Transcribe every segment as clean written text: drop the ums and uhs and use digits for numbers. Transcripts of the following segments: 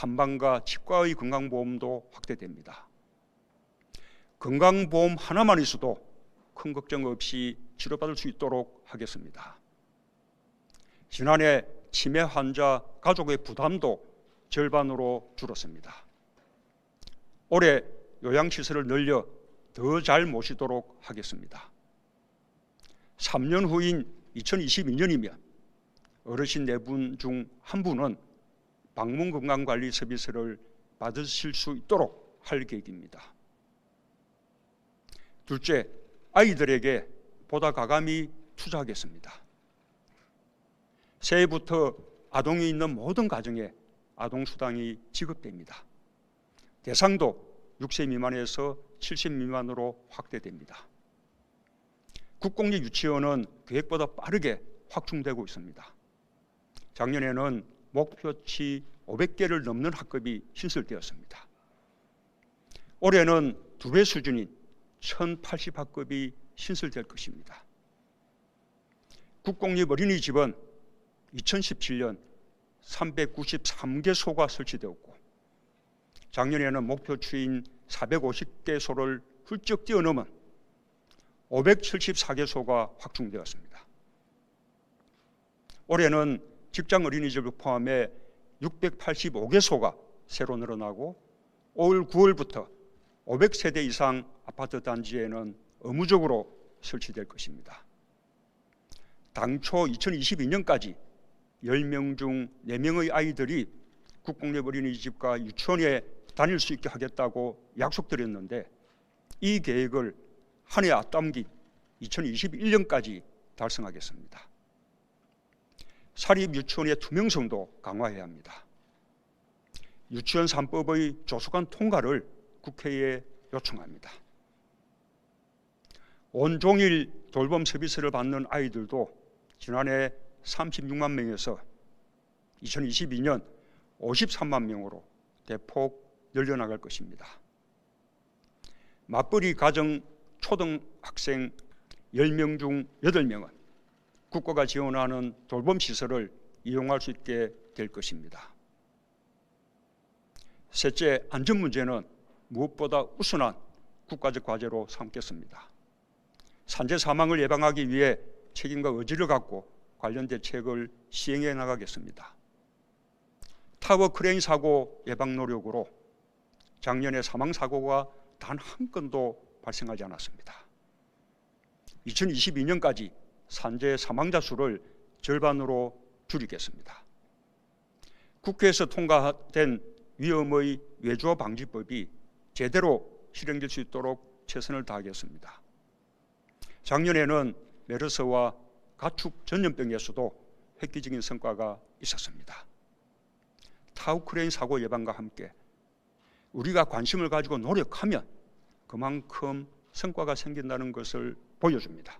한방과 치과의 건강보험도 확대됩니다. 건강보험 하나만 있어도 큰 걱정 없이 치료받을 수 있도록 하겠습니다. 지난해 치매 환자 가족의 부담도 절반으로 줄었습니다. 올해 요양시설을 늘려 더 잘 모시도록 하겠습니다. 3년 후인 2022년이면 어르신 4분 중 1분은 방문건강관리 서비스를 받으실 수 있도록 할 계획입니다. 둘째, 아이들에게 보다 과감히 투자하겠습니다. 새해부터 아동이 있는 모든 가정에 아동수당이 지급됩니다. 대상도 6세 미만에서 7세 미만으로 확대됩니다. 국공립 유치원은 계획보다 빠르게 확충되고 있습니다. 작년에는 목표치 500개를 넘는 학급이 신설되었습니다. 올해는 2배 수준인 1080학급이 신설될 것입니다. 국공립 어린이집은 2017년 393개소가 설치되었고 작년에는 목표치인 450개소를 훌쩍 뛰어넘은 574개소가 확충되었습니다. 올해는 직장 어린이집을 포함해 685개소가 새로 늘어나고 올 9월부터 500세대 이상 아파트 단지에는 의무적으로 설치될 것입니다. 당초 2022년까지 10명 중 4명의 아이들이 국공립 어린이집과 유치원에 다닐 수 있게 하겠다고 약속드렸는데 이 계획을 한 해 앞당긴 2021년까지 달성하겠습니다. 사립 유치원의 투명성도 강화해야 합니다. 유치원 3법의 조속한 통과를 국회에 요청합니다. 온종일 돌봄 서비스를 받는 아이들도 지난해 36만 명에서 2022년 53만 명으로 대폭 늘려나갈 것입니다. 맞벌이 가정 초등학생 10명 중 8명은 국가가 지원하는 돌봄시설을 이용할 수 있게 될 것입니다. 셋째, 안전 문제는 무엇보다 우선한 국가적 과제로 삼겠습니다. 산재 사망을 예방하기 위해 책임과 의지를 갖고 관련 대책을 시행해 나가겠습니다. 타워 크레인 사고 예방 노력으로 작년에 사망 사고가 단 한 건도 발생하지 않았습니다. 2022년까지 산재 사망자 수를 절반으로 줄이겠습니다. 국회에서 통과된 위험의 외주화 방지법이 제대로 실행될 수 있도록 최선을 다하겠습니다. 작년에는 메르스와 가축 전염병에서도 획기적인 성과가 있었습니다. 타워 크레인 사고 예방과 함께 우리가 관심을 가지고 노력하면 그만큼 성과가 생긴다는 것을 보여줍니다.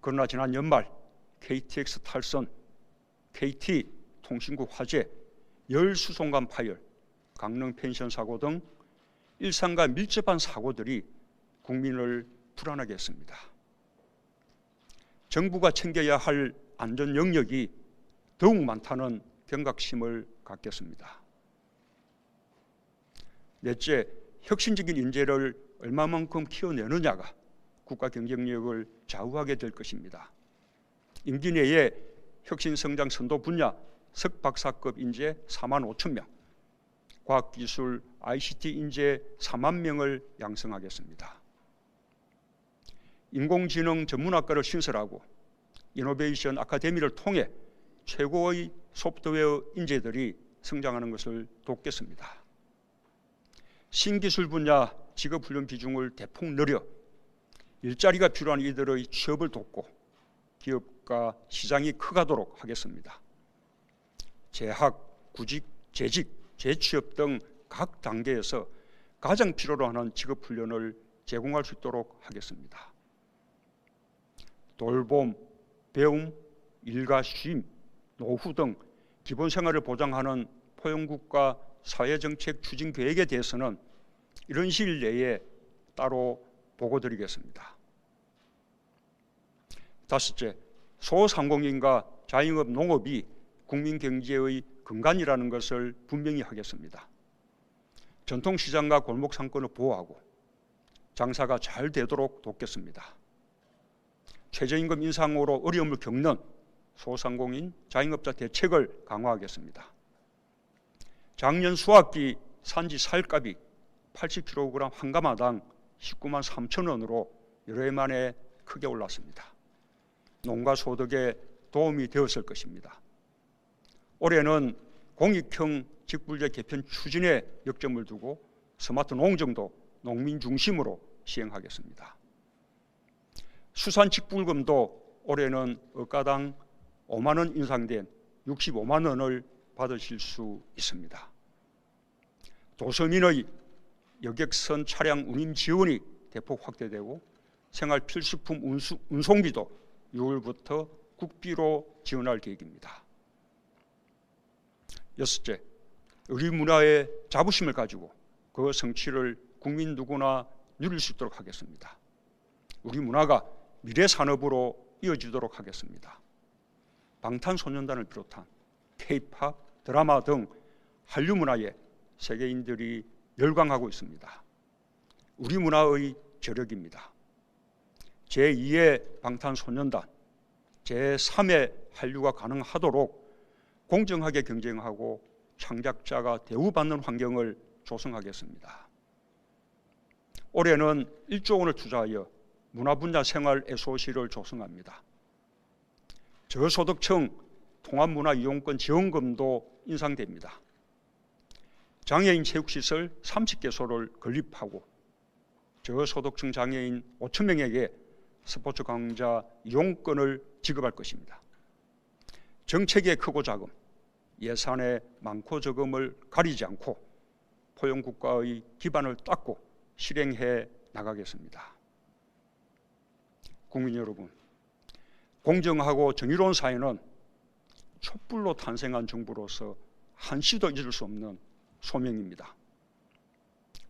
그러나 지난 연말 KTX 탈선, KT 통신국 화재, 열수송관 파열, 강릉 펜션 사고 등 일상과 밀접한 사고들이 국민을 불안하게 했습니다. 정부가 챙겨야 할 안전 영역이 더욱 많다는 경각심을 갖겠습니다. 넷째, 혁신적인 인재를 얼마만큼 키워내느냐가 국가 경쟁력을 좌우하게 될 것입니다. 임기 내에 혁신성장 선도 분야 석박사급 인재 4만 5천 명, 과학기술 ICT 인재 4만 명을 양성하겠습니다. 인공지능 전문학과를 신설하고 이노베이션 아카데미를 통해 최고의 소프트웨어 인재들이 성장하는 것을 돕겠습니다. 신기술 분야 직업훈련 비중을 대폭 늘려 일자리가 필요한 이들의 취업을 돕고 기업과 시장이 커가도록 하겠습니다. 재학, 구직, 재직, 재취업 등 각 단계에서 가장 필요로 하는 직업훈련을 제공할 수 있도록 하겠습니다. 돌봄, 배움, 일과 쉼, 노후 등 기본생활을 보장하는 포용국가 사회정책 추진 계획에 대해서는 이런 시일 내에 따로 보고드리겠습니다. 다섯째, 소상공인과 자영업 농업이 국민 경제의 근간이라는 것을 분명히 하겠습니다. 전통시장과 골목 상권을 보호하고 장사가 잘 되도록 돕겠습니다. 최저임금 인상으로 어려움을 겪는 소상공인, 자영업자 대책을 강화하겠습니다. 작년 수확기 산지 사일값이 80kg 한 가마당 19만 3천 원으로 여러 해 만에 크게 올랐습니다. 농가 소득에 도움이 되었을 것입니다. 올해는 공익형 직불제 개편 추진에 역점을 두고 스마트 농정도 농민 중심으로 시행하겠습니다. 수산 직불금도 올해는 억가당 5만 원 인상된 65만 원을 받으실 수 있습니다. 도서민의 여객선 차량 운임 지원이 대폭 확대되고 생활 필수품 운송비도 6월부터 국비로 지원할 계획입니다. 여섯째, 우리 문화의 자부심을 가지고 그 성취를 국민 누구나 누릴 수 있도록 하겠습니다. 우리 문화가 미래 산업으로 이어지도록 하겠습니다. 방탄소년단을 비롯한 K-팝, 드라마 등 한류 문화에 세계인들이 열광하고 있습니다. 우리 문화의 저력입니다. 제2의 방탄소년단, 제3의 한류가 가능하도록 공정하게 경쟁하고 창작자가 대우받는 환경을 조성하겠습니다. 올해는 1조 원을 투자하여 문화분야 생활 SOC를 조성합니다. 저소득층 통합문화이용권 지원금도 인상됩니다. 장애인 체육시설 30개소를 건립하고 저소득층 장애인 5천 명에게 스포츠 강좌 이용권을 지급할 것입니다. 정책의 크고 작음, 예산의 많고 적음을 가리지 않고 포용국가의 기반을 닦고 실행해 나가겠습니다. 국민 여러분, 공정하고 정의로운 사회는 촛불로 탄생한 정부로서 한시도 잊을 수 없는 소명입니다.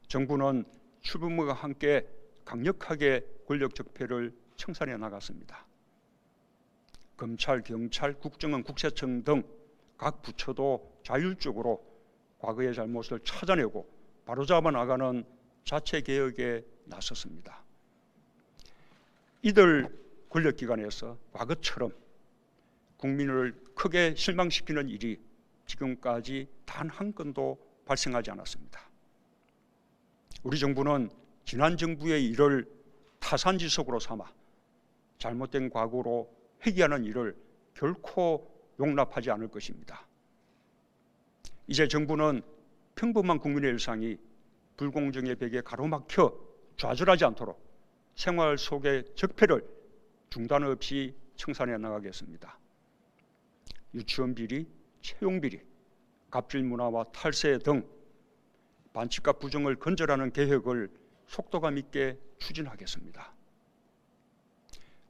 정부는 출범과 함께 강력하게 권력 적폐를 청산해 나갔습니다. 검찰, 경찰, 국정원, 국세청 등 각 부처도 자율적으로 과거의 잘못을 찾아내고 바로잡아 나가는 자체 개혁에 나섰습니다. 이들 권력기관에서 과거처럼 국민을 크게 실망시키는 일이 지금까지 단 한 건도 발생하지 않았습니다. 우리 정부는 지난 정부의 일을 타산지석으로 삼아 잘못된 과거로 회귀하는 일을 결코 용납하지 않을 것입니다. 이제 정부는 평범한 국민의 일상이 불공정의 벽에 가로막혀 좌절하지 않도록 생활 속의 적폐를 중단 없이 청산해 나가겠습니다. 유치원 비리, 채용 비리, 갑질 문화와 탈세 등 반칙과 부정을 근절하는 개혁을 속도감 있게 추진하겠습니다.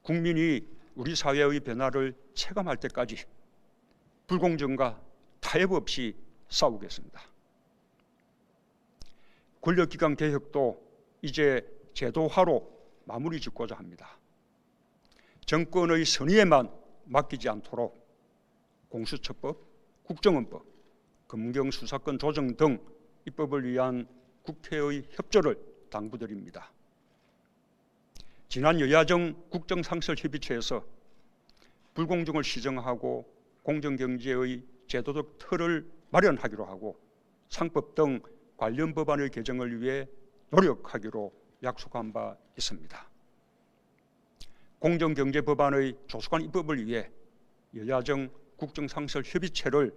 국민이 우리 사회의 변화를 체감할 때까지 불공정과 타협 없이 싸우겠습니다. 권력기관 개혁도 이제 제도화로 마무리 짓고자 합니다. 정권의 선의에만 맡기지 않도록 공수처법, 국정원법, 검경수사권 조정 등 입법을 위한 국회의 협조를 당부드립니다. 지난 여야정 국정상설협의체에서 불공정을 시정하고 공정경제의 제도적 틀을 마련하기로 하고 상법 등 관련 법안의 개정을 위해 노력하기로 약속한 바 있습니다. 공정경제법안의 조속한 입법을 위해 여야정 국정상설협의체를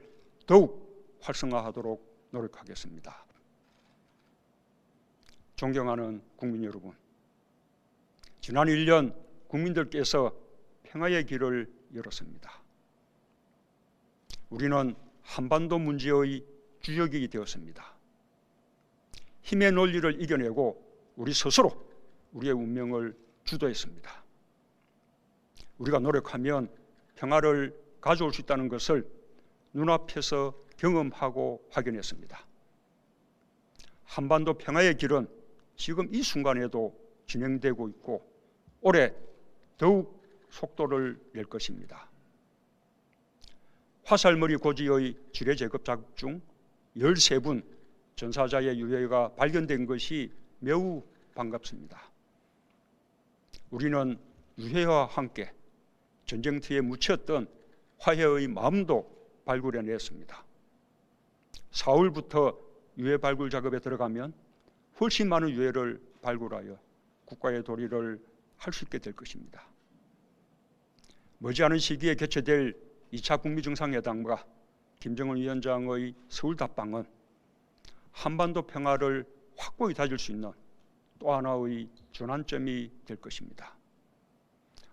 더욱 활성화하도록 노력하겠습니다. 존경하는 국민 여러분, 지난 1년 국민들께서 평화의 길을 열었습니다. 우리는 한반도 문제의 주역이 되었습니다. 힘의 논리를 이겨내고 우리 스스로 우리의 운명을 주도했습니다. 우리가 노력하면 평화를 가져올 수 있다는 것을 눈앞에서 경험하고 확인했습니다. 한반도 평화의 길은 지금 이 순간에도 진행되고 있고 올해 더욱 속도를 낼 것입니다. 화살머리 고지의 지뢰 제거작 중 13분 전사자의 유해가 발견된 것이 매우 반갑습니다. 우리는 유해와 함께 전쟁터에 묻혔던 화해의 마음도 발굴해냈습니다. 4월부터 유해 발굴 작업에 들어가면 훨씬 많은 유해를 발굴하여 국가의 도리를 할 수 있게 될 것입니다. 머지않은 시기에 개최될 2차 북미 정상회담과 김정은 위원장의 서울 답방은 한반도 평화를 확고히 다질 수 있는 또 하나의 전환점이 될 것입니다.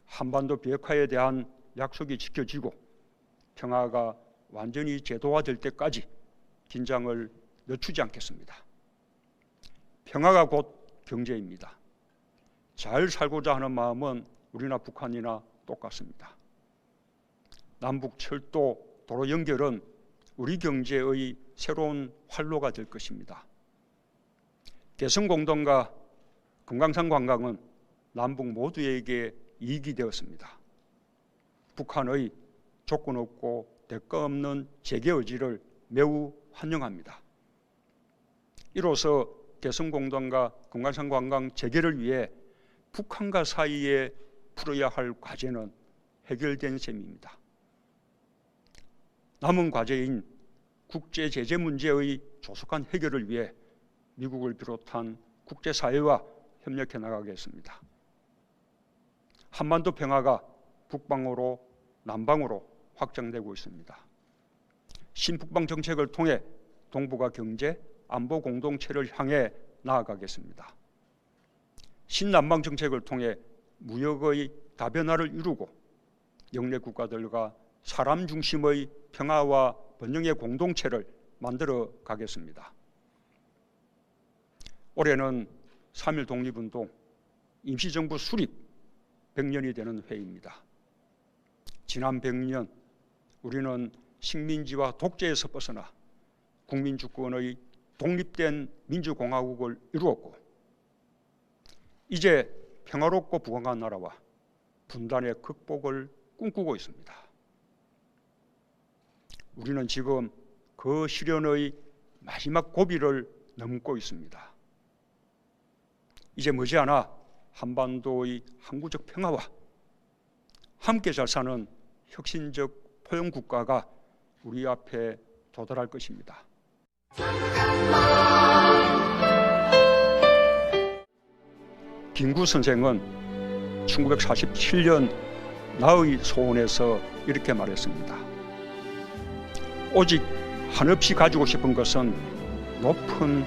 한반도 비핵화에 대한 약속이 지켜지고 평화가 완전히 제도화될 때까지 긴장을 늦추지 않겠습니다. 평화가 곧 경제입니다. 잘 살고자 하는 마음은 우리나 북한이나 똑같습니다. 남북 철도, 도로 연결은 우리 경제의 새로운 활로가 될 것입니다. 개성공단과 금강산 관광은 남북 모두에게 이익이 되었습니다. 북한의 조건 없고 대가 없는 재개 의지를 매우 환영합니다. 이로써 개성공단과 금강산 관광 재개를 위해 북한과 사이에 풀어야 할 과제는 해결된 셈입니다. 남은 과제인 국제 제재 문제의 조속한 해결을 위해 미국을 비롯한 국제사회와 협력해 나가겠습니다. 한반도 평화가 북방으로 남방으로 확장되고 있습니다. 신북방 정책을 통해 동북아 경제, 안보 공동체를 향해 나아가겠습니다. 신남방 정책을 통해 무역의 다변화를 이루고 영내 국가들과 사람 중심의 평화와 번영의 공동체를 만들어 가겠습니다. 올해는 3.1 독립운동 임시정부 수립 100년이 되는 해입니다. 지난 100년 우리는 식민지와 독재에서 벗어나 국민주권의 독립된 민주공화국을 이루었고 이제 평화롭고 부강한 나라와 분단의 극복을 꿈꾸고 있습니다. 우리는 지금 그 실현의 마지막 고비를 넘고 있습니다. 이제 머지않아 한반도의 항구적 평화와 함께 잘 사는 혁신적 포용국가가 우리 앞에 도달할 것입니다. 김구 선생은 1947년 나의 소원에서 이렇게 말했습니다. 오직 한없이 가지고 싶은 것은 높은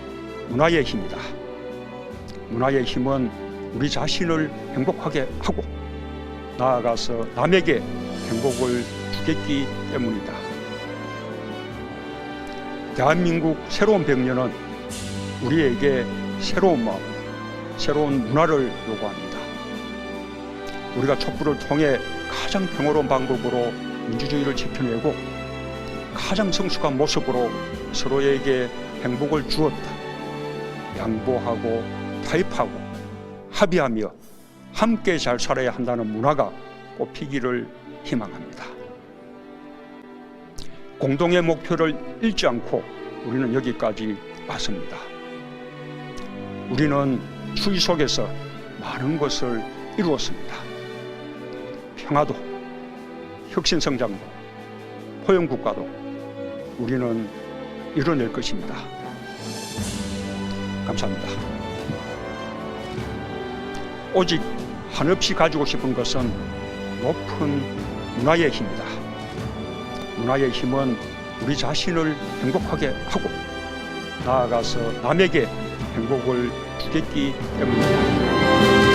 문화의 힘이다. 문화의 힘은 우리 자신을 행복하게 하고 나아가서 남에게 행복을 주겠기 때문이다. 대한민국 새로운 100년은 우리에게 새로운 마음, 새로운 문화를 요구합니다. 우리가 촛불을 통해 가장 평화로운 방법으로 민주주의를 지켜내고 가장 성숙한 모습으로 서로에게 행복을 주었다. 양보하고 타협하고 합의하며 함께 잘 살아야 한다는 문화가 꽃피기를 희망합니다. 공동의 목표를 잃지 않고 우리는 여기까지 왔습니다. 우리는 추위 속에서 많은 것을 이루었습니다. 평화도, 혁신성장도, 포용국가도 우리는 이뤄낼 것입니다. 감사합니다. 오직 한없이 가지고 싶은 것은 높은 문화의 힘이다. 문화의 힘은 우리 자신을 행복하게 하고 나아가서 남에게 행복을 주겠기 때문입니다.